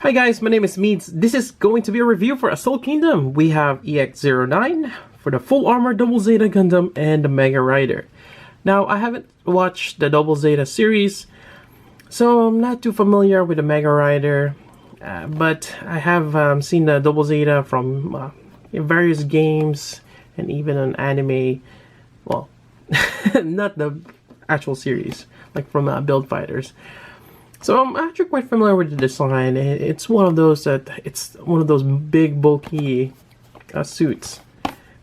Hi guys, my name is Meads. This is going to be a review for Assault Kingdom. We have EX09 for the Full Armor Double Zeta Gundam and the Mega Rider. Now, I haven't watched the Double Zeta series, so I'm not too familiar with the Mega Rider, but I have seen the Double Zeta from various games and even an anime. Well, not the actual series, like from Build Fighters. So I'm actually quite familiar with the design. It's one of those big bulky suits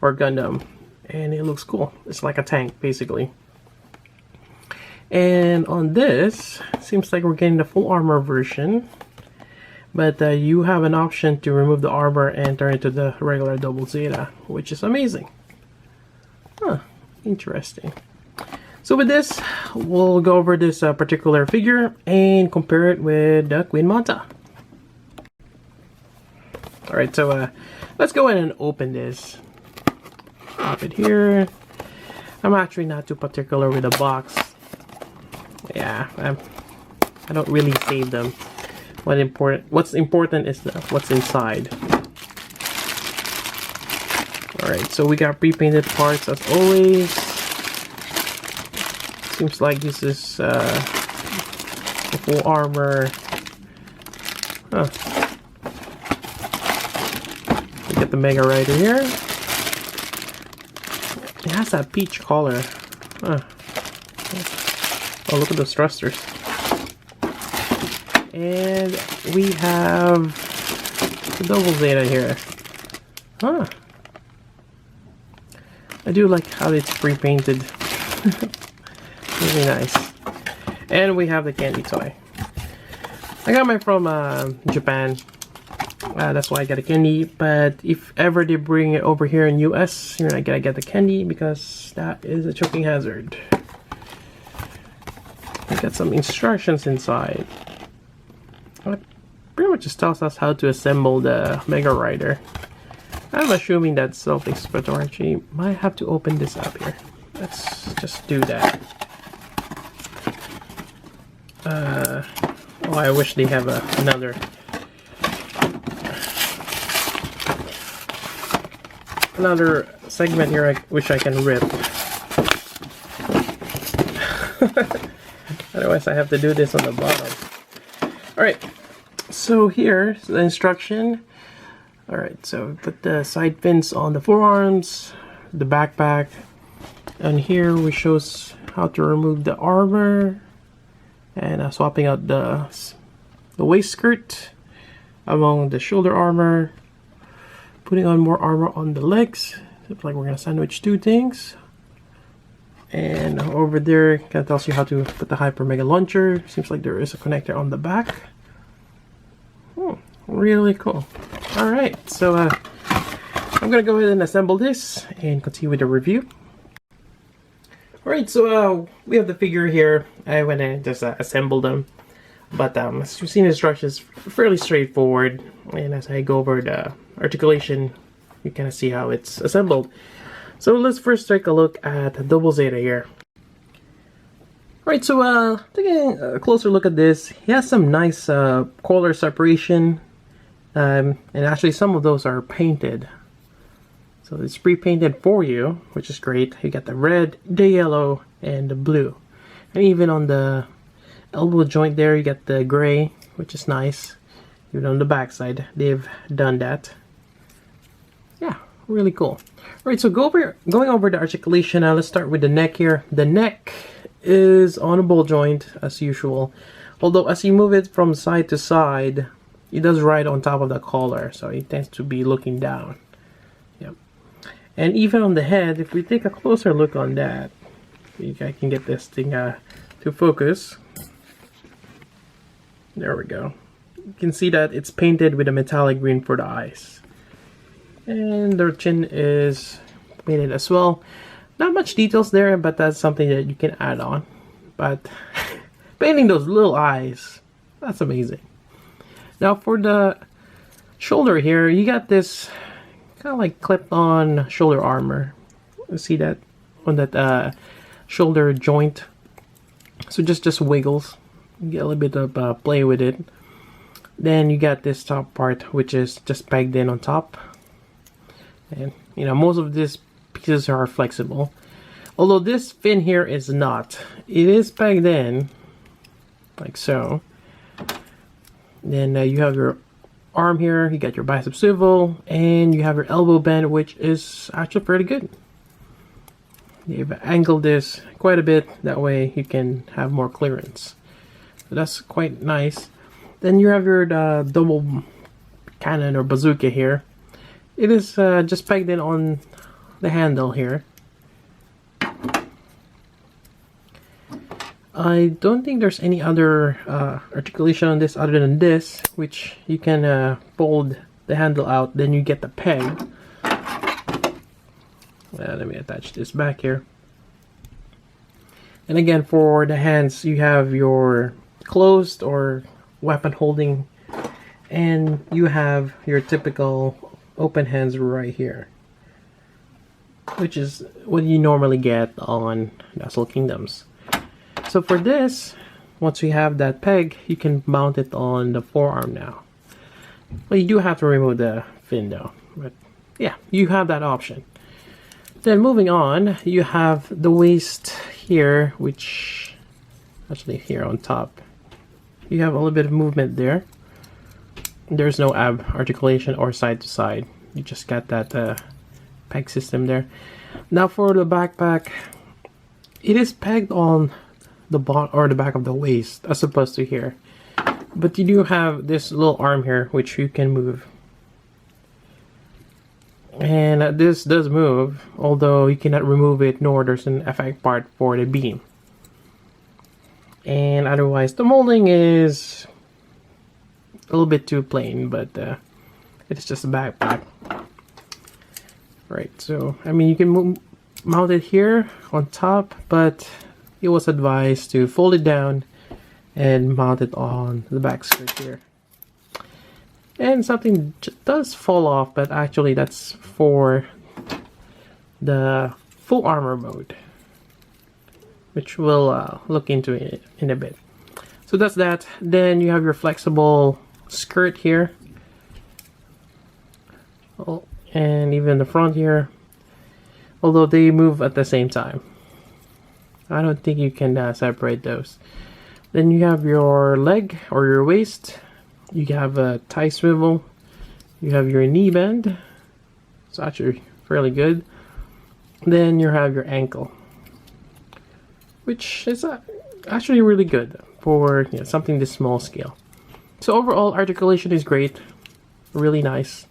or Gundam, and it looks cool. It's like a tank basically. And on this, seems like we're getting the full armor version, but you have an option to remove the armor and turn it to the regular Double Zeta, which is amazing. Huh, interesting. So with this, we'll go over this particular figure and compare it with the Queen Manta. Alright, so let's go ahead and open this. Pop it here. I'm actually not too particular with the box. Yeah, I don't really save them. What's important is what's inside. Alright, so we got pre-painted parts as always. Seems like this is the full armor. Huh. We get the Mega Rider here. It has that peach color. Huh. Oh, look at those thrusters. And we have the Double Zeta here. Huh. I do like how it's pre-painted. Really nice. And we have the candy toy. I got mine from Japan. That's why I got a candy. But if ever they bring it over here in US, you're not gonna get the candy because that is a choking hazard. I got some instructions inside. It pretty much just tells us how to assemble the Mega Rider. I'm assuming that's self-explanatory. Actually, might have to open this up here. Let's just do that. Oh, I wish they have another segment here. I wish I can rip. Otherwise, I have to do this on the bottom. Alright, so here's the instruction. Alright, so put the side fins on the forearms, the backpack, and here we shows how to remove the armor. And swapping out the waist skirt along the shoulder armor, putting on more armor on the legs. Looks like we're gonna sandwich two things. And over there, kind of tells you how to put the Hyper Mega Launcher. Seems like there is a connector on the back. Really cool. All right, so I'm gonna go ahead and assemble this and continue with the review. Alright, so we have the figure here. I went and just assembled them. But as you've seen, the instructions fairly straightforward. And as I go over the articulation, you kind of see how it's assembled. So let's first take a look at Double Zeta here. Alright, so taking a closer look at this, he has some nice color separation. And actually some of those are painted. So it's pre-painted for you, which is great. You got the red, the yellow, and the blue. And even on the elbow joint there, you got the gray, which is nice. Even on the back side, they've done that. Yeah, really cool. Alright, so going over the articulation, let's start with the neck here. The neck is on a ball joint, as usual. Although, as you move it from side to side, it does ride on top of the collar, so it tends to be looking down. Yep. And even on the head, if we take a closer look on that, I can get this thing to focus. There we go. You can see that it's painted with a metallic green for the eyes. And the chin is painted as well. Not much details there, but that's something that you can add on. But painting those little eyes, that's amazing. Now for the shoulder here, you got this kind of like clipped-on shoulder armor. You see that on that shoulder joint? So just wiggles. Get a little bit of play with it. Then you got this top part, which is just pegged in on top. And you know, most of these pieces are flexible. Although this fin here is not. It is pegged in, like so. Then you have your arm here, you got your bicep swivel, and you have your elbow bend, which is actually pretty good. You've angled this quite a bit, that way you can have more clearance. So that's quite nice. Then you have your double cannon or bazooka here. It is just pegged in on the handle here. I don't think there's any other articulation on this other than this, which you can fold the handle out, then you get the peg. Let me attach this back here. And again, for the hands, you have your closed or weapon holding, and you have your typical open hands right here, which is what you normally get on Wrestle Kingdoms. So for this, once we have that peg, you can mount it on the forearm now. Well, you do have to remove the fin though, but yeah, you have that option. Then moving on, you have the waist here, which actually here on top, you have a little bit of movement there. There's no ab articulation or side to side. You just got that peg system there. Now for the backpack, it is pegged on the bottom or the back of the waist as opposed to here, but you do have this little arm here which you can move, and this does move, although you cannot remove it, nor there's an effect part for the beam. And otherwise the molding is a little bit too plain, but it's just a backpack. Right, so I mean, you can mount it here on top, but it was advised to fold it down and mount it on the back skirt here. And something does fall off, but actually that's for the full armor mode, which we'll look into it in a bit. So that's that. Then you have your flexible skirt here. Oh, and even the front here, although they move at the same time. I don't think you can separate those. Then you have your leg or your waist. You have a tie swivel. You have your knee bend. It's actually fairly good. Then you have your ankle, which is actually really good for something this small scale. So overall, articulation is great, really nice.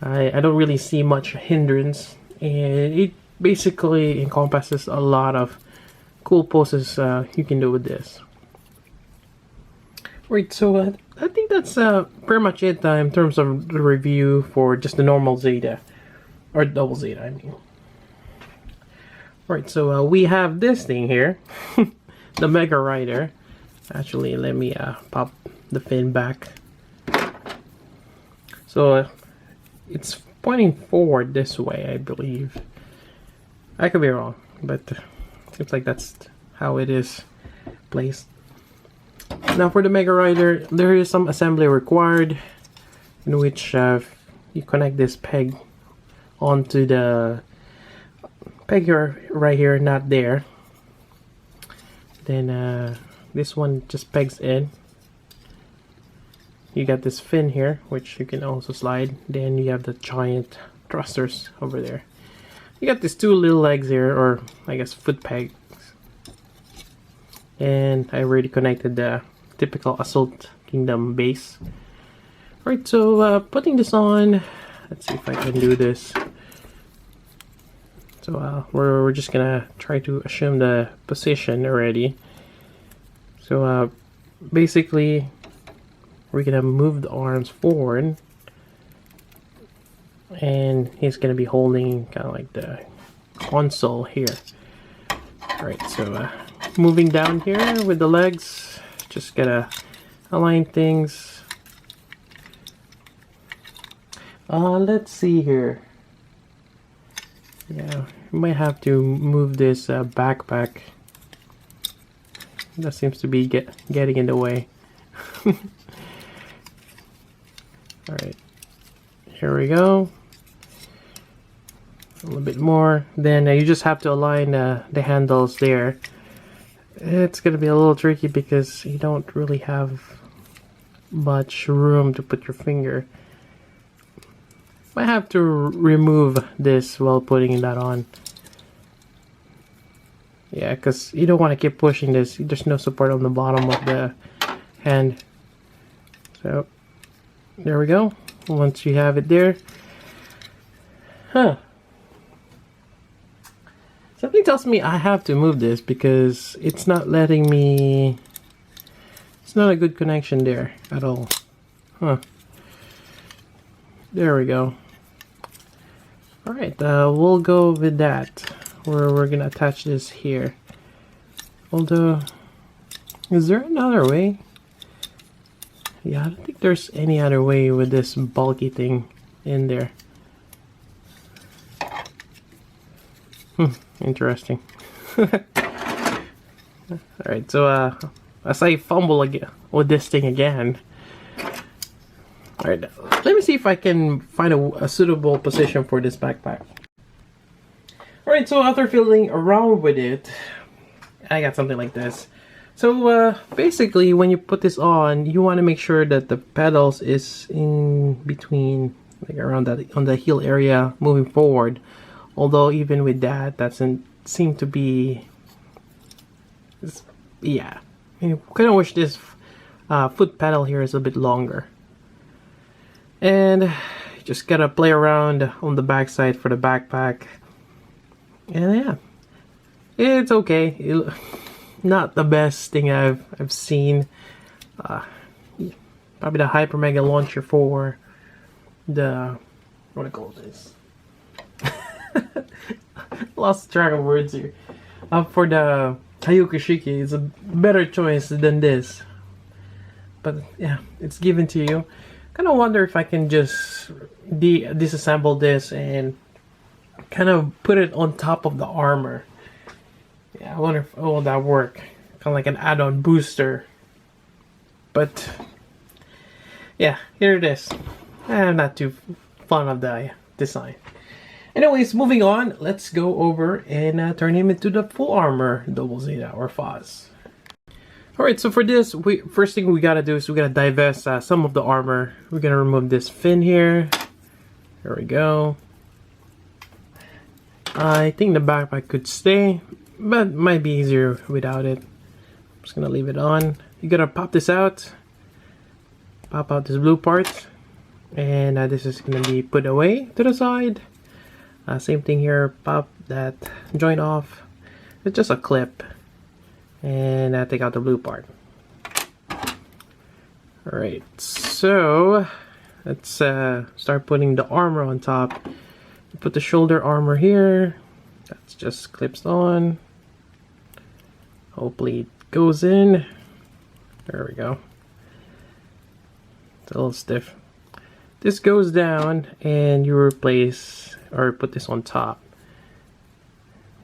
I don't really see much hindrance, and it basically encompasses a lot of cool poses you can do with this. Right, so I think that's pretty much it in terms of the review for just the normal Zeta, or double Zeta, I mean. Right, so we have this thing here, the Mega Rider. Actually, let me pop the fin back. So it's pointing forward this way, I believe. I could be wrong, but seems like that's how it is placed. Now for the Mega Rider, there is some assembly required, in which you connect this peg onto the peg here, right here, not there. Then this one just pegs in. You got this fin here, which you can also slide. Then you have the giant thrusters over there. You got these two little legs here, or I guess foot pegs. And I already connected the typical Assault Kingdom base. Right, so putting this on, let's see if I can do this. So we're just gonna try to assume the position already. So basically, we're gonna move the arms forward, and he's gonna be holding kind of like the console here. Alright, so moving down here with the legs, just gotta align things. Let's see here. Yeah, we might have to move this backpack. That seems to be getting in the way. Alright, here we go. A little bit more. Then you just have to align the handles there. It's gonna be a little tricky because you don't really have much room to put your finger. Might have to remove this while putting that on. Yeah, because you don't want to keep pushing this. There's no support on the bottom of the hand. So there we go. Once you have it there. Something tells me I have to move this because it's not letting me. It's not a good connection there at all. There we go. Alright, we'll go with that. Where we're gonna attach this here. Although, is there another way? Yeah, I don't think there's any other way with this bulky thing in there. Interesting. Alright, so as I fumble again with this thing again. Alright, let me see if I can find a suitable position for this backpack. Alright, so after fiddling around with it, I got something like this. So basically, when you put this on, you want to make sure that the pedals is in between, like around that, on the heel area, moving forward. Although even with that, doesn't seem to be. Yeah, I kind of wish this foot pedal here is a bit longer. And you just gotta play around on the back side for the backpack. And yeah, it's okay. Not the best thing I've seen. Probably the Hyper Mega launcher for the, what do I call this? Lost track of words here. For the Hayukushiki is a better choice than this. But yeah, it's given to you. Kind of wonder if I can just disassemble this and kind of put it on top of the armor. Yeah, I wonder if will that work. Kind of like an add-on booster. But yeah, here it is. I'm not too fond of the design. Anyways, moving on, let's go over and turn him into the full armor double Zeta or FAZZ. Alright, so for this, first thing we gotta do is we gotta divest some of the armor. We're gonna remove this fin here. There we go. I think the backpack could stay, but might be easier without it. I'm just gonna leave it on. You gotta pop this out. Pop out this blue part. And this is gonna be put away to the side. Same thing here, pop that joint off. It's just a clip. And take out the blue part. Alright, so let's start putting the armor on top. Put the shoulder armor here. That's just clips on. Hopefully it goes in. There we go. It's a little stiff. This goes down and you replace or put this on top.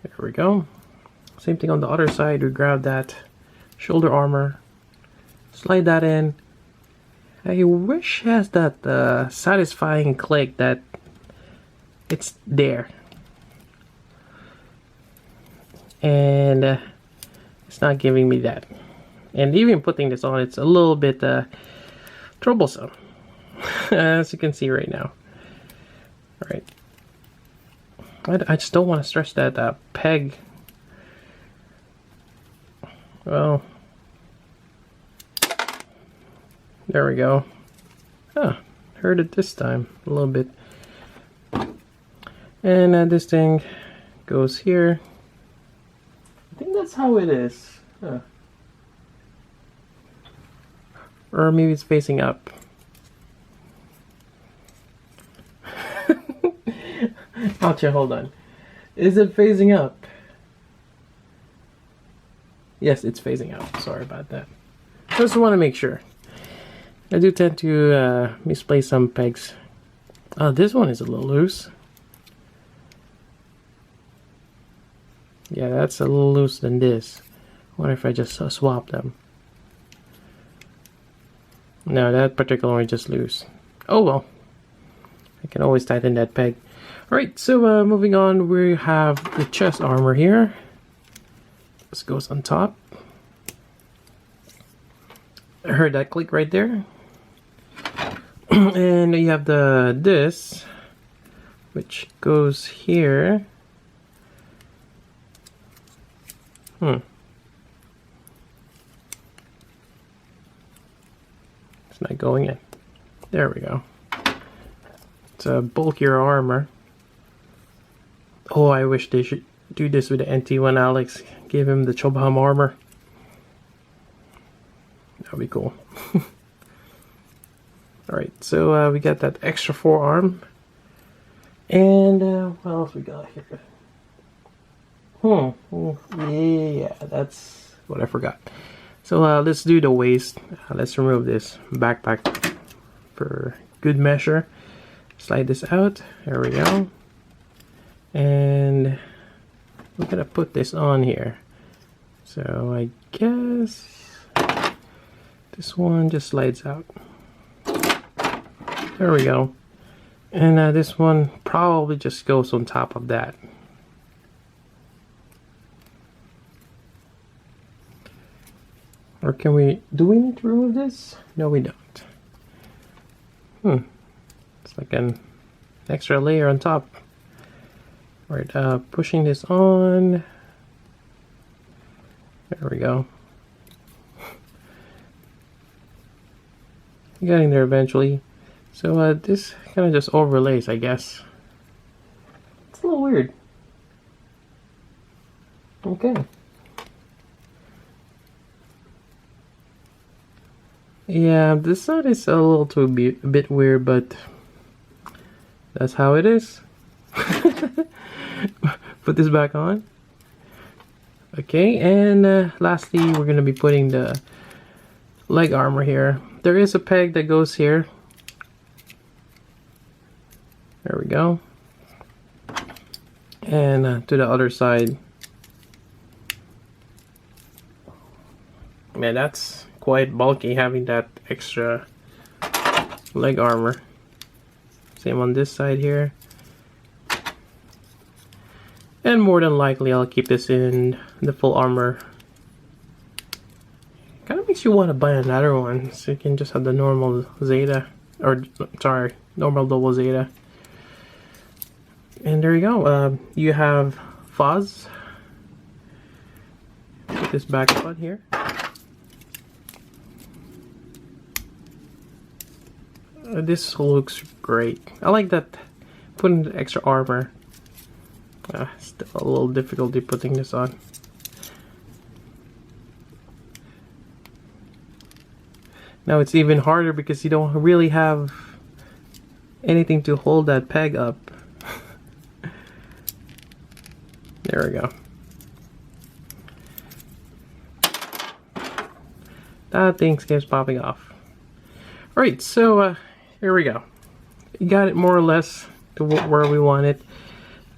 There we go. Same thing on the other side. We grab that shoulder armor, slide that in. I wish it has that satisfying click that it's there. And it's not giving me that. And even putting this on, it's a little bit troublesome. As you can see right now. Alright. I just don't want to stretch that peg. Well, there we go. Huh, heard it this time a little bit. And this thing goes here. I think that's how it is. Huh. Or maybe it's facing up. Ouch, hold on. Is it phasing up? Yes, it's phasing out. Sorry about that. Just want to make sure. I do tend to misplace some pegs. Oh, this one is a little loose. Yeah, that's a little loose than this. What if I just swap them? No, that particular one is just loose. Oh well. I can always tighten that peg. Alright, so moving on, we have the chest armor here. This goes on top. I heard that click right there. And you have this, which goes here. It's not going in. There we go. It's a bulkier armor. Oh, I wish they should do this with the NT1 Alex. Give him the Chobham armor. That would be cool. Alright, so we got that extra forearm. And what else we got here? Yeah, that's what I forgot. So let's do the waist. Let's remove this backpack for good measure. Slide this out. There we go. And we're gonna put this on here. So I guess this one just slides out. There we go. And this one probably just goes on top of that. Or can we, do we need to remove this? No, we don't. It's like an extra layer on top. Alright, pushing this on. There we go. Getting there eventually. So this kind of just overlays, I guess. It's a little weird. Okay. Yeah, this side is a little too a bit weird, but that's how it is. Put this back on. Okay, and lastly, we're going to be putting the leg armor here. There is a peg that goes here. There we go. And to the other side. Man, that's quite bulky having that extra leg armor. Same on this side here. And more than likely I'll keep this in the full armor. Kind of makes you want to buy another one so you can just have the normal Zeta, or sorry, normal double Zeta. And there you go. You have FAZZ. Put this back on here. This looks great. I like that, putting the extra armor. Still a little difficulty putting this on. Now it's even harder because you don't really have anything to hold that peg up. There we go. That thing keeps popping off. Alright, so here we go. You got it more or less to where we want it.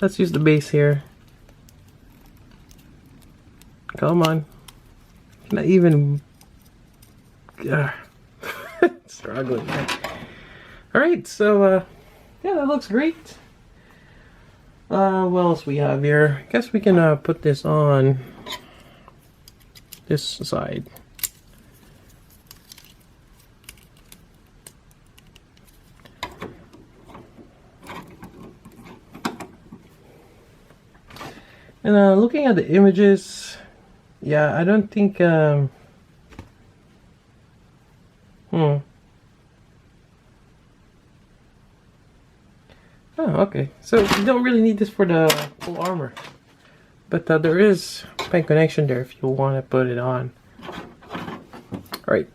Let's use the base here. Come on. Not even struggling. Alright, so yeah, that looks great. What else we have here? I guess we can put this on this side. And looking at the images, yeah, I don't think oh, okay. So you don't really need this for the full armor, but there is pen connection there if you want to put it on. Alright,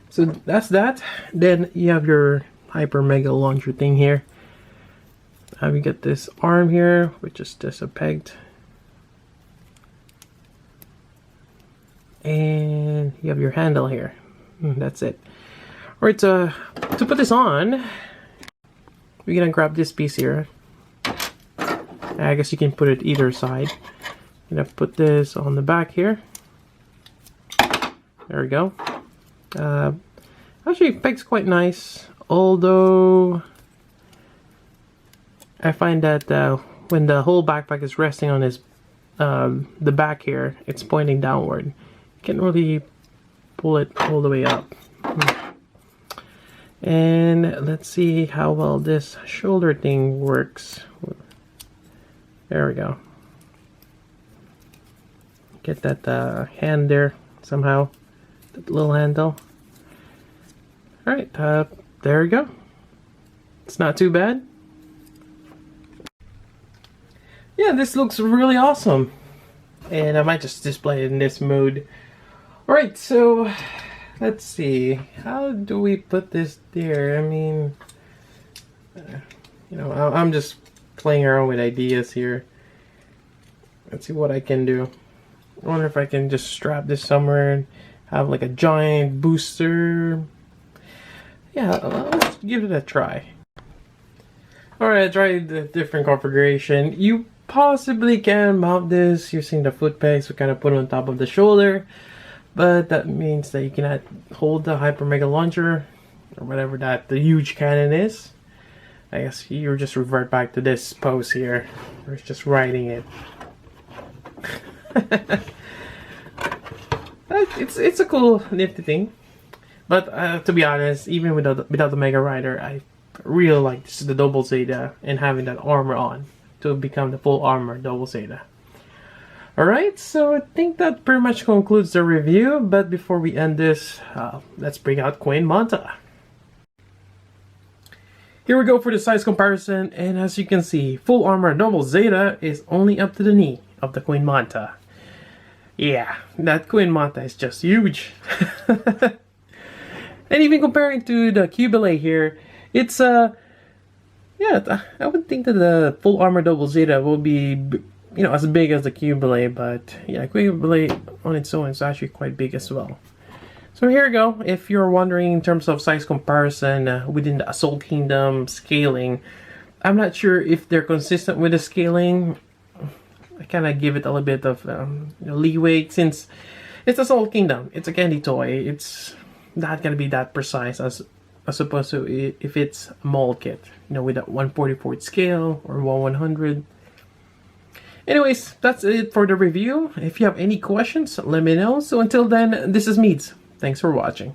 so that's that. Then you have your hyper mega launcher thing here. We get this arm here, which is just a pegged, and you have your handle here. That's it. Alright, to put this on, we're gonna grab this piece here. I guess you can put it either side. I'm gonna put this on the back here. There we go. Actually, it pegs quite nice. Although I find that when the whole backpack is resting on his the back here, it's pointing downward. You can't really pull it all the way up. And let's see how well this shoulder thing works. There we go. Get that hand there somehow. That little handle. Alright, there we go. It's not too bad. Yeah, this looks really awesome. And I might just display it in this mode. Alright, so let's see. How do we put this there? I mean, you know, I'm just playing around with ideas here. Let's see what I can do. I wonder if I can just strap this somewhere and have like a giant booster. Yeah, let's give it a try. Alright, I tried the different configuration. You possibly can mount this using the foot pegs to kind of put it on top of the shoulder, but that means that you cannot hold the Hyper Mega Launcher or whatever that the huge cannon is. I guess you just revert back to this pose here, or it's just riding it. It's a cool nifty thing, but to be honest, even without the Mega Rider, I really like this, the Double Zeta, and having that armor on to become the full armor Double Zeta. Alright, so I think that pretty much concludes the review, but before we end this, let's bring out Queen Manta. Here we go for the size comparison, and as you can see, full armor Double Zeta is only up to the knee of the Queen Manta. Yeah, that Queen Manta is just huge. And even comparing to the Cubile here, it's yeah, I would think that the full armor Double Zeta will be, you know, as big as the Cubile, but yeah, Cubile on its own is actually quite big as well. So here we go. If you're wondering in terms of size comparison within the Assault Kingdom scaling, I'm not sure if they're consistent with the scaling. I kind of give it a little bit of leeway since it's Assault Kingdom. It's a candy toy. It's not gonna be that precise as opposed to if it's a mold kit, you know, with a 1/44 scale or 1/100. Anyways, that's it for the review. If you have any questions, let me know. So until then, this is Meads. Thanks for watching.